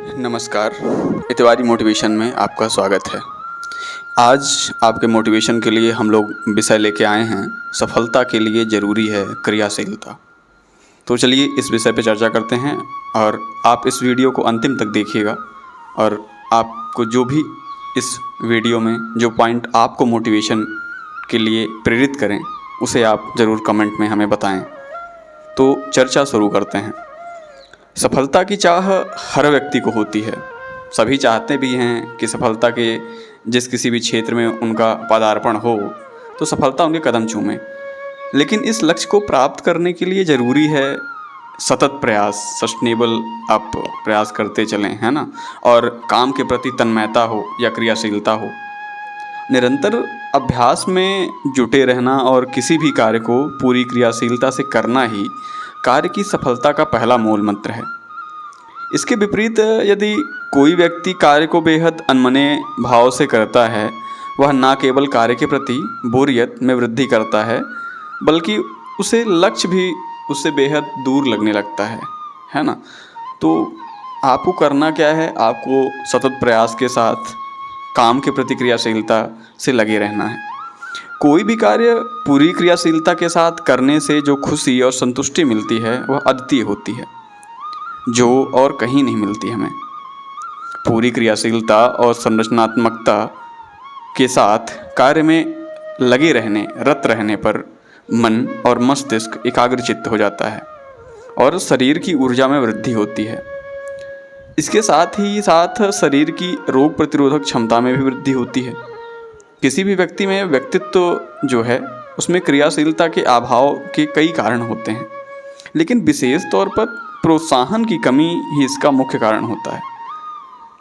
नमस्कार, इतवारी मोटिवेशन में आपका स्वागत है। आज आपके मोटिवेशन के लिए हम लोग विषय लेके आए हैं, सफलता के लिए ज़रूरी है क्रियाशीलता। तो चलिए इस विषय पे चर्चा करते हैं और आप इस वीडियो को अंतिम तक देखिएगा और आपको जो भी इस वीडियो में जो पॉइंट आपको मोटिवेशन के लिए प्रेरित करें उसे आप ज़रूर कमेंट में हमें बताएं। तो चर्चा शुरू करते हैं। सफलता की चाह हर व्यक्ति को होती है। सभी चाहते भी हैं कि सफलता के जिस किसी भी क्षेत्र में उनका पदार्पण हो तो सफलता उनके कदम चूमे। लेकिन इस लक्ष्य को प्राप्त करने के लिए ज़रूरी है सतत प्रयास, सस्टेनेबल आप प्रयास करते चलें, है ना। और काम के प्रति तन्मयता हो या क्रियाशीलता हो, निरंतर अभ्यास में जुटे रहना और किसी भी कार्य को पूरी क्रियाशीलता से करना ही कार्य की सफलता का पहला मूल मंत्र है। इसके विपरीत यदि कोई व्यक्ति कार्य को बेहद अनमने भाव से करता है, वह न केवल कार्य के प्रति बोरियत में वृद्धि करता है बल्कि उसे लक्ष्य भी उससे बेहद दूर लगने लगता है ना। तो आपको करना क्या है, आपको सतत प्रयास के साथ काम के प्रति क्रियाशीलता से लगे रहना है। कोई भी कार्य पूरी क्रियाशीलता के साथ करने से जो खुशी और संतुष्टि मिलती है वह अद्वितीय होती है, जो और कहीं नहीं मिलती हमें। पूरी क्रियाशीलता और संरचनात्मकता के साथ कार्य में लगे रहने, रत रहने पर मन और मस्तिष्क एकाग्रचित्त हो जाता है और शरीर की ऊर्जा में वृद्धि होती है। इसके साथ ही साथ शरीर की रोग प्रतिरोधक क्षमता में भी वृद्धि होती है। किसी भी व्यक्ति में व्यक्तित्व जो है उसमें क्रियाशीलता के अभाव के कई कारण होते हैं, लेकिन विशेष तौर पर प्रोत्साहन की कमी ही इसका मुख्य कारण होता है।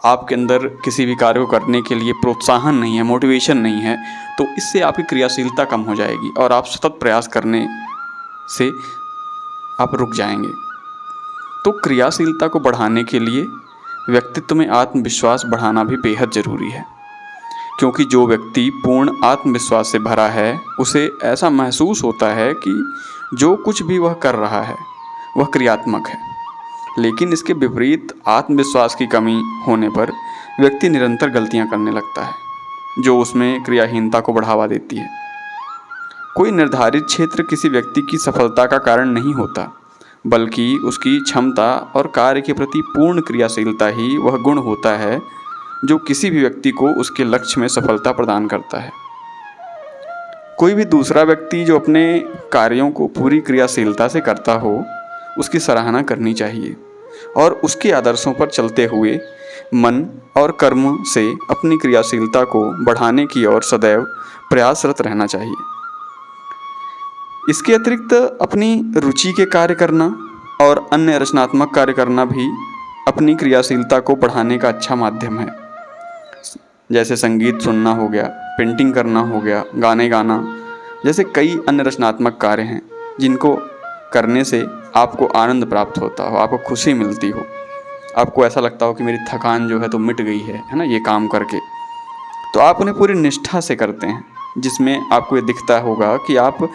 आपके अंदर किसी भी कार्य को करने के लिए प्रोत्साहन नहीं है, मोटिवेशन नहीं है, तो इससे आपकी क्रियाशीलता कम हो जाएगी और आप सतत प्रयास करने से आप रुक जाएंगे। तो क्रियाशीलता को बढ़ाने के लिए व्यक्तित्व में आत्मविश्वास बढ़ाना भी बेहद ज़रूरी है, क्योंकि जो व्यक्ति पूर्ण आत्मविश्वास से भरा है उसे ऐसा महसूस होता है कि जो कुछ भी वह कर रहा है वह क्रियात्मक है। लेकिन इसके विपरीत आत्मविश्वास की कमी होने पर व्यक्ति निरंतर गलतियां करने लगता है, जो उसमें क्रियाहीनता को बढ़ावा देती है। कोई निर्धारित क्षेत्र किसी व्यक्ति की सफलता का कारण नहीं होता, बल्कि उसकी क्षमता और कार्य के प्रति पूर्ण क्रियाशीलता ही वह गुण होता है जो किसी भी व्यक्ति को उसके लक्ष्य में सफलता प्रदान करता है। कोई भी दूसरा व्यक्ति जो अपने कार्यों को पूरी क्रियाशीलता से करता हो, उसकी सराहना करनी चाहिए और उसके आदर्शों पर चलते हुए मन और कर्म से अपनी क्रियाशीलता को बढ़ाने की ओर सदैव प्रयासरत रहना चाहिए। इसके अतिरिक्त अपनी रुचि के कार्य करना और अन्य रचनात्मक कार्य करना भी अपनी क्रियाशीलता को बढ़ाने का अच्छा माध्यम है। जैसे संगीत सुनना हो गया, पेंटिंग करना हो गया, गाने गाना, जैसे कई अन्य रचनात्मक कार्य हैं जिनको करने से आपको आनंद प्राप्त होता हो, आपको खुशी मिलती हो, आपको ऐसा लगता हो कि मेरी थकान जो है तो मिट गई है ना, ये काम करके। तो आप उन्हें पूरी निष्ठा से करते हैं, जिसमें आपको ये दिखता होगा कि आप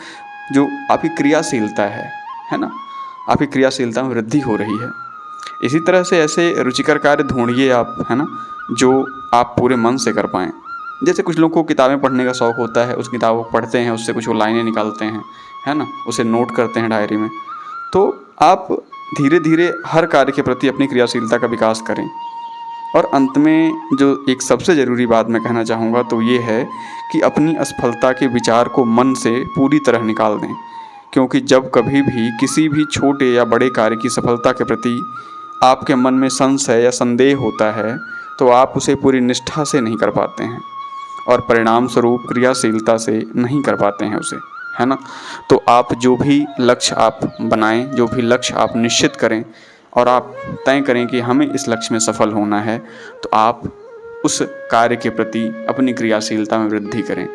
जो आपकी क्रियाशीलता है ना, आपकी क्रियाशीलता में वृद्धि हो रही है। इसी तरह से ऐसे रुचिकर कार्य ढूंढिए आप, है ना, जो आप पूरे मन से कर पाएँ। जैसे कुछ लोगों को किताबें पढ़ने का शौक़ होता है, उस किताबों को पढ़ते हैं, उससे कुछ वो लाइनें निकालते हैं, है ना, उसे नोट करते हैं डायरी में। तो आप धीरे धीरे हर कार्य के प्रति अपनी क्रियाशीलता का विकास करें। और अंत में जो एक सबसे ज़रूरी बात मैं कहना चाहूँगा तो ये है कि अपनी असफलता के विचार को मन से पूरी तरह निकाल दें, क्योंकि जब कभी भी किसी भी छोटे या बड़े कार्य की सफलता के प्रति आपके मन में संशय या संदेह होता है तो आप उसे पूरी निष्ठा से नहीं कर पाते हैं और परिणाम स्वरूप क्रियाशीलता से नहीं कर पाते हैं उसे, है ना। तो आप जो भी लक्ष्य आप बनाएं, जो भी लक्ष्य आप निश्चित करें और आप तय करें कि हमें इस लक्ष्य में सफल होना है, तो आप उस कार्य के प्रति अपनी क्रियाशीलता में वृद्धि करें।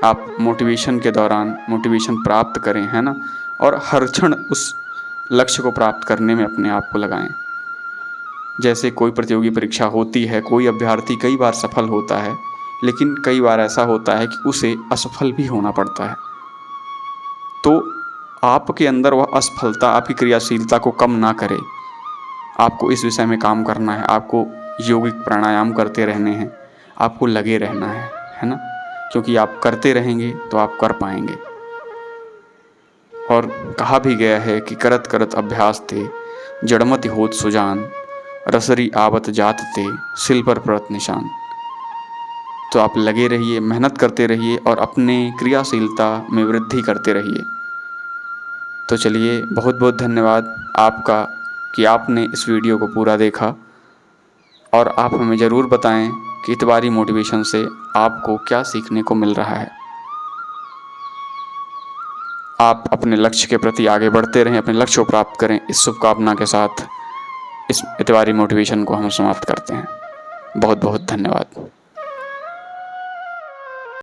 आप मोटिवेशन के दौरान मोटिवेशन प्राप्त करें, है ना, और हर क्षण उस लक्ष्य को प्राप्त करने में अपने आप को लगाएं। जैसे कोई प्रतियोगी परीक्षा होती है, कोई अभ्यर्थी कई बार सफल होता है, लेकिन कई बार ऐसा होता है कि उसे असफल भी होना पड़ता है। तो आपके अंदर वह असफलता आपकी क्रियाशीलता को कम ना करे, आपको इस विषय में काम करना है, आपको योगिक प्राणायाम करते रहने हैं, आपको लगे रहना है ना, क्योंकि आप करते रहेंगे तो आप कर पाएंगे। और कहा भी गया है कि करत करत अभ्यास ते जड़मति होत सुजान, रसरी आवत जात ते सिल पर परत निशान। तो आप लगे रहिए, मेहनत करते रहिए और अपने क्रियाशीलता में वृद्धि करते रहिए। तो चलिए, बहुत बहुत धन्यवाद आपका कि आपने इस वीडियो को पूरा देखा, और आप हमें ज़रूर बताएं कि इतवारी मोटिवेशन से आपको क्या सीखने को मिल रहा है। आप अपने लक्ष्य के प्रति आगे बढ़ते रहें, अपने लक्ष्य को प्राप्त करें, इस शुभकामना के साथ इस इतवारी मोटिवेशन को हम समाप्त करते हैं। बहुत बहुत धन्यवाद।